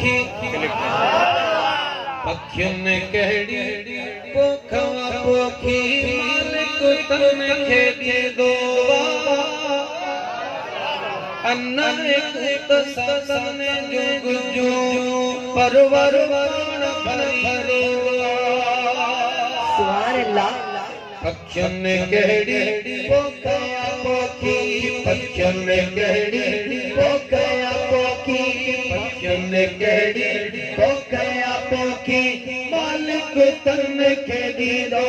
पोखी पखियुन कहड़ी पोखवा पोखी मालिक तन खे दीदो अन्ना एक ससने जुग जो परवर वरण भरी सुभान अल्लाह। पखियुन कहड़ी पोखवा पोखी पखियुन कहड़ी पोखवा पोखी पखियुन कहड़ी पोखवा पोखी मालिक तन खे दीदो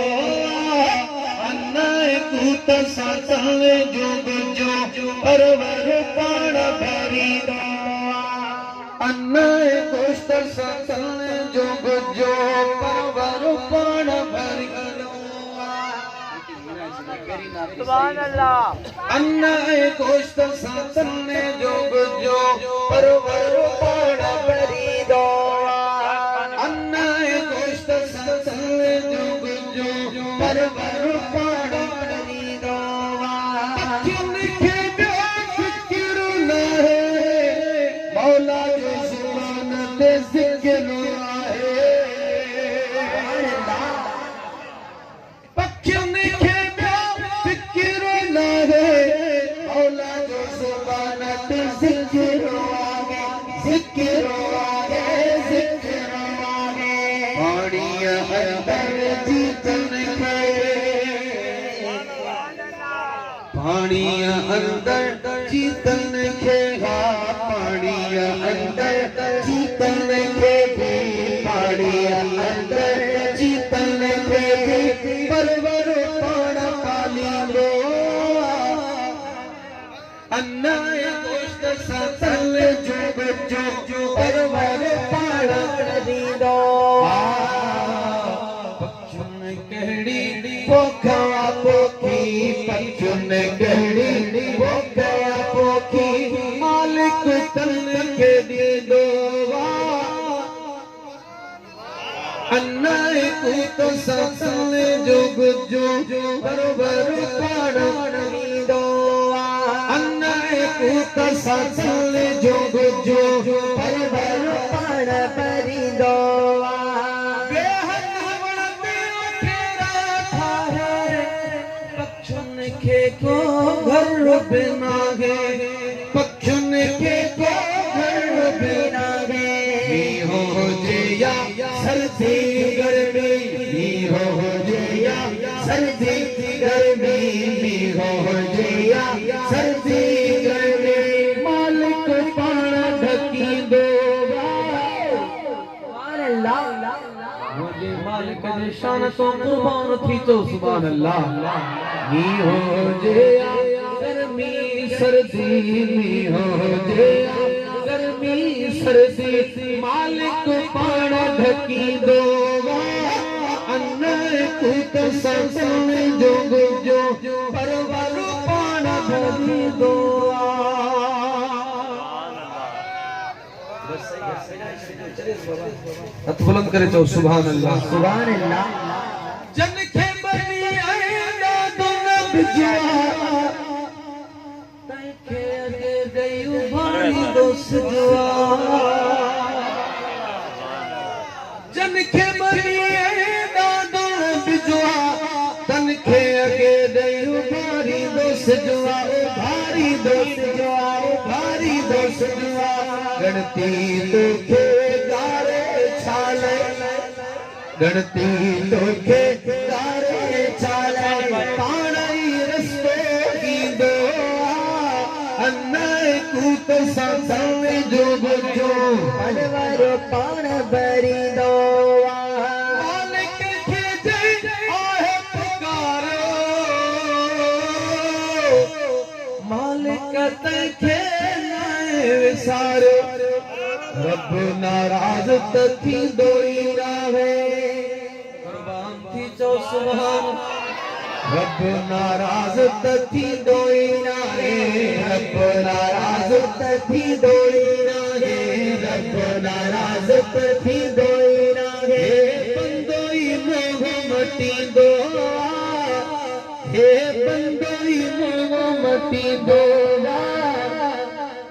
अन्ना कूत सासावे जुग जो परवर पाण भरी दो अन्ना कुस्त सासावे जुग जो परवर पाण भरी दो सुभान अल्लाह। अन्ना कुस्त सासावे जुग जो परवर पाण भरी दो अन्ना कुस्त सासावे जुग जो परवर पाण भरी दो पखियुन खे फिक्र न है मौला जो जुबान ते जिक्र आहे पखियुन खे फिक्र न है मौला जो जुबान ते जिक्र आहे जिक्र आहे जिक्र आहे पाणी अंदर जीतन खे पाणी अंदर जीतन खे पाणी अंदर जीतन खे पाणी अंदर जीतन खे परवर पाण पालींदो अन्ना गोश्त सतल जुग जो परवर पाण दीदो पखियुन कहड़ी पोखवा पोखी पखियुन कहड़ी पोखवा पोखी मालिक तन खे दीदो अन्ना कूत ससल जुग जो परवर पाण दीदो अन्ना कूत ससल जुग जो परवर पाण भरी दो पखियुन खे को घर बिना गे पखियुन खे को घर बिना गे हो जया सर्दी गर्मी हो जया सर्दी गर्मी हो जया सर्दी गर्मी मालिक पाण ढकी दो सुभान अल्लाह। मुझे मालिक जे शान तो कुर्बान थी तो सुभान अल्लाह नी हो जया गर्मी सर्दी नी हो जया गर्मी सर्दी मालिक पाण ढकी दो अन्ना कूत ससन जुग जो परवर पाण भरी दो हथ बुलंद करे चो सुभान अल्लाह सुभान अल्लाह। जन खे बनी आया दोना बिजवा तई खे अगे गई भाई दोस्त जवा जन खे बनी आया दोना बिजवा तन खे अगे गई भारी दोस्त जवा भारी दोस्त जवा भारी दोस्त जवा गणती तो खे गारे छाले गणती तोखे गारे छाले पाणी रस्तो कींदो अन्ना कूत सासावे जुग जो परवर पाण भरी दो मालिक खे जे आहे पुकारो मालिक तखे न विसारो रब नाराज तथी दोई रावे कुर्बान थी चो सुभान रब नाराज तथी दोई रावे रब नाराज तथी दोई रावे रब नाराज तथी दोई रावे बंदोई मोह मटी दो हे बंदोई मोह मटी दो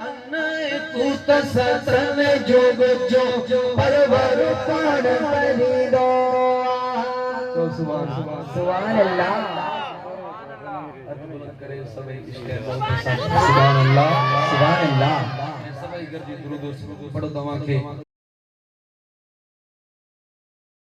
अन्ना कूत सतन जोग जो परवर पाण भरी दो सुभान अल्लाह करे सभी इश्क़ सुभान अल्लाह सुभान अल्लाह सभी गर्दी दुरूद पढ़ो तव्हां खे